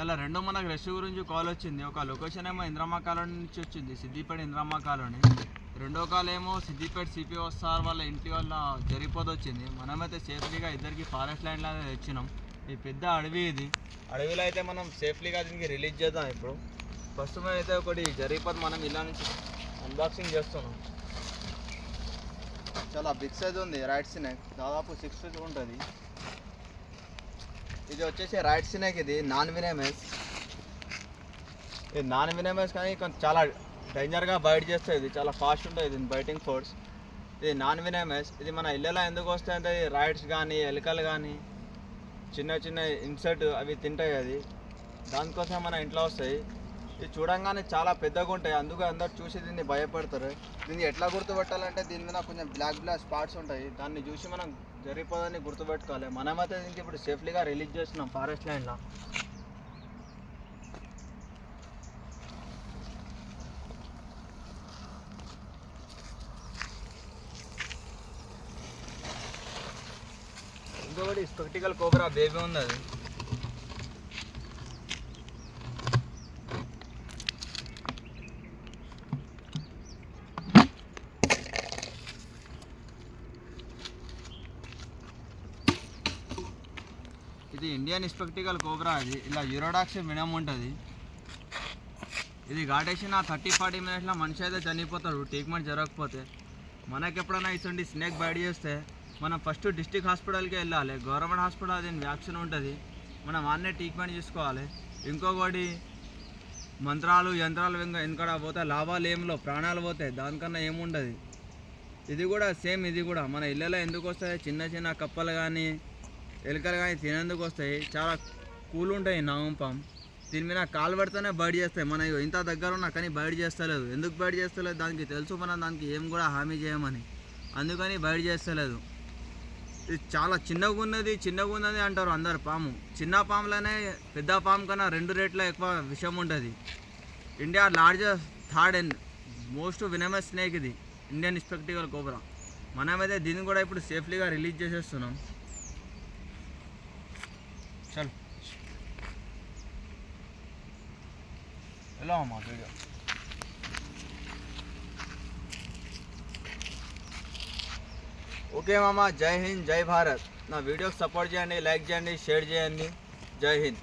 ఇలా రెండో మనకు రెస్ట్ గురించి కాల్ వచ్చింది. ఒక లొకేషన్ ఏమో ఇంద్రమ్మ కాలనీ నుంచి వచ్చింది, సిద్దిపేట ఇంద్రమ్మ కాలనీ. రెండో కాల్ ఏమో సిద్దిపేట సిపిఓ సార్ వాళ్ళ ఇంటి వల్ల జరిగిపోతే వచ్చింది. మనమైతే సేఫ్లీగా ఇద్దరికి ఫారెస్ట్ ల్యాండ్లో తెచ్చినాం. ఈ పెద్ద అడవి, ఇది అడవిలో అయితే మనం సేఫ్లీగా దీనికి రిలీజ్ చేద్దాం. ఇప్పుడు ఫస్ట్ అయితే ఒకటి జరిగిపోతే మనం ఇలా నుంచి అన్బాక్సింగ్ చేస్తున్నాం. చాలా బిగ్ సైజ్ ఉంది. రైట్ స్నేక్ దాదాపు 6 feet ఉంటుంది. ఇది వచ్చేసి రైట్ స్నేక్. ఇది నాన్ వినమస్. ఇది నాన్ వినమస్ కానీ కొంచెం చాలా డేంజర్గా బైట్ చేస్తుంది. ఇది చాలా ఫాస్ట్ ఉంటుంది. ఇది బైటింగ్ ఫోర్స్. ఇది నాన్ వినమస్. ఇది మన ఇళ్ళలో ఎందుకు వస్తాయంటే రైట్స్ కానీ ఎలుకలు కానీ చిన్న చిన్న ఇన్సెక్ట్ అవి తింటాయి. అది దానికోసం మన ఇంట్లో వస్తాయి. ఇది చూడంగానే చాలా పెద్దగా ఉంటాయి, అందుకే అందరు చూసి దీన్ని భయపడతారు. దీన్ని ఎట్లా గుర్తుపెట్టాలంటే దీని మీద కొంచెం బ్లాక్ స్పాట్స్ ఉంటాయి. దాన్ని చూసి మనం జరిగిపోదని గుర్తుపెట్టుకోవాలి. మనమైతే దీనికి ఇప్పుడు సేఫ్లీగా రిలీజ్ చేస్తున్నాం ఫారెస్ట్ ల్యాండ్లో. ఇంకొకటి స్పెక్టికల్ కోబ్రా బేబీ ఉంది. అది ఇది ఇండియన్ స్పెక్టికల్ కోబ్రా. అది ఇలా యూరోడాక్స్ మినిమం ఉంటుంది. ఇది ఘాటేసిన 30-40 minutesలో మనిషి అయితే చనిపోతాడు ట్రీట్మెంట్ జరగకపోతే. మనకి ఎప్పుడైనా ఇటువంటి స్నేక్ బైట్ చేస్తే మనం ఫస్ట్ డిస్ట్రిక్ట్ హాస్పిటల్కి వెళ్ళాలి. గవర్నమెంట్ హాస్పిటల్ దీని వ్యాక్సిన్ ఉంటుంది, మనం అన్నీ ట్రీట్మెంట్ చేసుకోవాలి. ఇంకొకటి మంత్రాలు యంత్రాలు వెనకడ పోతే లాభాలు ఏంలో ప్రాణాలు పోతాయి, దానికన్నా ఏముండదు. ఇది కూడా సేమ్. ఇది కూడా మన ఇళ్ళలో ఎందుకు వస్తాయి, చిన్న చిన్న కప్పలు కానీ ఎలుకలు కానీ తినేందుకు వస్తాయి. చాలా కూల్ ఉంటాయి. నాగంపాం దీని మీద కాలు పడితేనే బయట చేస్తాయి. మన ఇంత దగ్గర ఉన్నా కానీ బయట చేస్తలేదు. ఎందుకు బయట చేస్తలేదు దానికి తెలుసు, మనం దానికి ఏం కూడా హామీ చేయమని, అందుకని బయట చేస్తలేదు. ఇది చాలా చిన్నగా ఉన్నది అంటారు అందరు. పాము చిన్న పాములోనే పెద్ద పాము కన్నా 2 రేట్ల ఎక్కువ విషం ఉంటుంది. India largest third and most వినమస్ snake ఇది ఇండియన్ స్పెక్టికల్ కోబ్రా. మనమైతే దీన్ని కూడా ఇప్పుడు సేఫ్లీగా రిలీజ్ చేసేస్తున్నాం. చలో ఎలా అమ్మా వీడియో. ఓకే మామ, జై హింద్, జై భారత్. నా వీడియోకి సపోర్ట్ చేయండి, లైక్ చేయండి, షేర్ చేయండి. జై హింద్.